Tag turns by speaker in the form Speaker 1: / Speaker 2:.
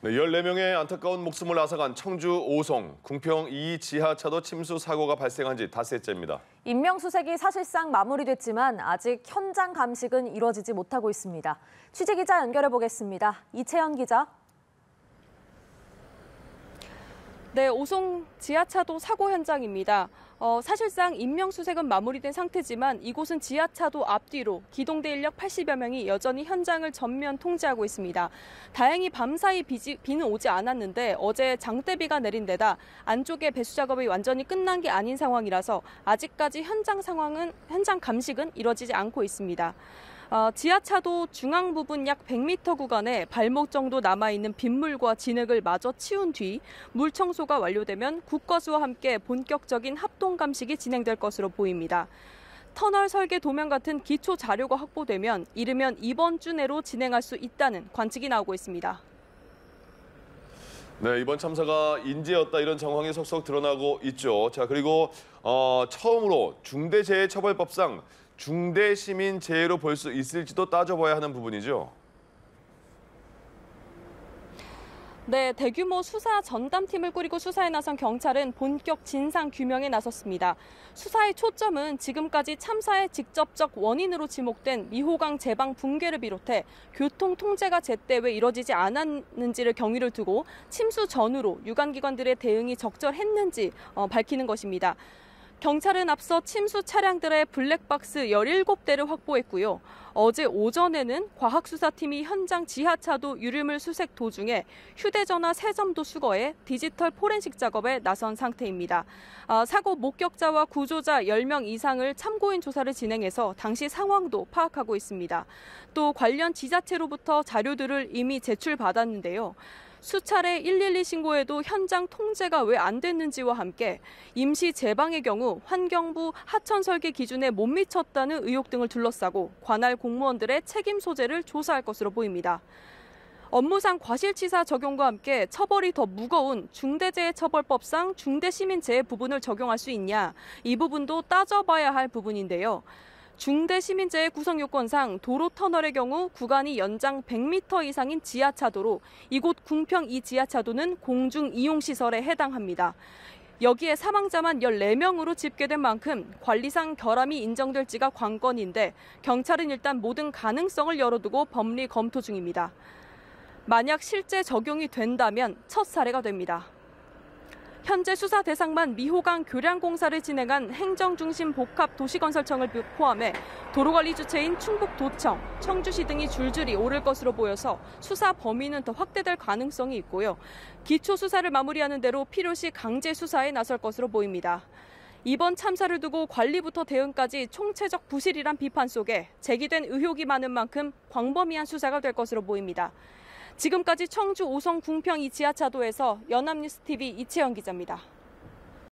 Speaker 1: 네, 14명의 안타까운 목숨을 앗아간 청주 오송, 궁평 2 지하차도 침수 사고가 발생한 지 닷새째입니다.
Speaker 2: 인명수색이 사실상 마무리됐지만 아직 현장 감식은 이루어지지 못하고 있습니다. 취재기자 연결해보겠습니다. 이채연 기자.
Speaker 3: 네, 오송 지하차도 사고 현장입니다. 사실상 인명수색은 마무리된 상태지만 이곳은 지하차도 앞뒤로 기동대 인력 80여 명이 여전히 현장을 전면 통제하고 있습니다. 다행히 밤사이 비는 오지 않았는데 어제 장대비가 내린 데다 안쪽에 배수 작업이 완전히 끝난 게 아닌 상황이라서 아직까지 현장 감식은 이뤄지지 않고 있습니다. 지하차도 중앙 부분 약 100m 구간에 발목 정도 남아있는 빗물과 진흙을 마저 치운 뒤 물 청소가 완료되면 국거수와 함께 본격적인 합동 감식이 진행될 것으로 보입니다. 터널 설계 도면 같은 기초 자료가 확보되면 이르면 이번 주 내로 진행할 수 있다는 관측이 나오고 있습니다.
Speaker 1: 네, 이번 참사가 인재였다 이런 정황이 속속 드러나고 있죠. 자, 그리고 처음으로 중대재해처벌법상 중대시민재해로 볼 수 있을지도 따져봐야 하는 부분이죠.
Speaker 3: 네, 대규모 수사 전담팀을 꾸리고 수사에 나선 경찰은 본격 진상 규명에 나섰습니다. 수사의 초점은 지금까지 참사의 직접적 원인으로 지목된 미호강 제방 붕괴를 비롯해 교통 통제가 제때 왜 이뤄지지 않았는지를 경위를 두고 침수 전후로 유관기관들의 대응이 적절했는지 밝히는 것입니다. 경찰은 앞서 침수 차량들의 블랙박스 17대를 확보했고요. 어제 오전에는 과학수사팀이 현장 지하차도 유류물 수색 도중에 휴대전화 3점도 수거해 디지털 포렌식 작업에 나선 상태입니다. 사고 목격자와 구조자 10명 이상을 참고인 조사를 진행해서 당시 상황도 파악하고 있습니다. 또 관련 지자체로부터 자료들을 이미 제출받았는데요. 수차례 112 신고에도 현장 통제가 왜 안 됐는지와 함께 임시 제방의 경우 환경부 하천 설계 기준에 못 미쳤다는 의혹 등을 둘러싸고 관할 공무원들의 책임 소재를 조사할 것으로 보입니다. 업무상 과실치사 적용과 함께 처벌이 더 무거운 중대재해처벌법상 중대시민재해 부분을 적용할 수 있냐, 이 부분도 따져봐야 할 부분인데요. 중대시민재해 구성 요건상 도로 터널의 경우 구간이 연장 100m 이상인 지하차도로 이곳 궁평 2 지하차도는 공중 이용시설에 해당합니다. 여기에 사망자만 14명으로 집계된 만큼 관리상 결함이 인정될지가 관건인데 경찰은 일단 모든 가능성을 열어두고 법리 검토 중입니다. 만약 실제 적용이 된다면 첫 사례가 됩니다. 현재 수사 대상만 미호강 교량공사를 진행한 행정중심 복합도시건설청을 포함해 도로관리 주체인 충북도청, 청주시 등이 줄줄이 오를 것으로 보여서 수사 범위는 더 확대될 가능성이 있고요. 기초 수사를 마무리하는 대로 필요시 강제 수사에 나설 것으로 보입니다. 이번 참사를 두고 관리부터 대응까지 총체적 부실이란 비판 속에 제기된 의혹이 많은 만큼 광범위한 수사가 될 것으로 보입니다. 지금까지 청주 오송 궁평 2 지하차도에서 연합뉴스TV 이채연 기자입니다.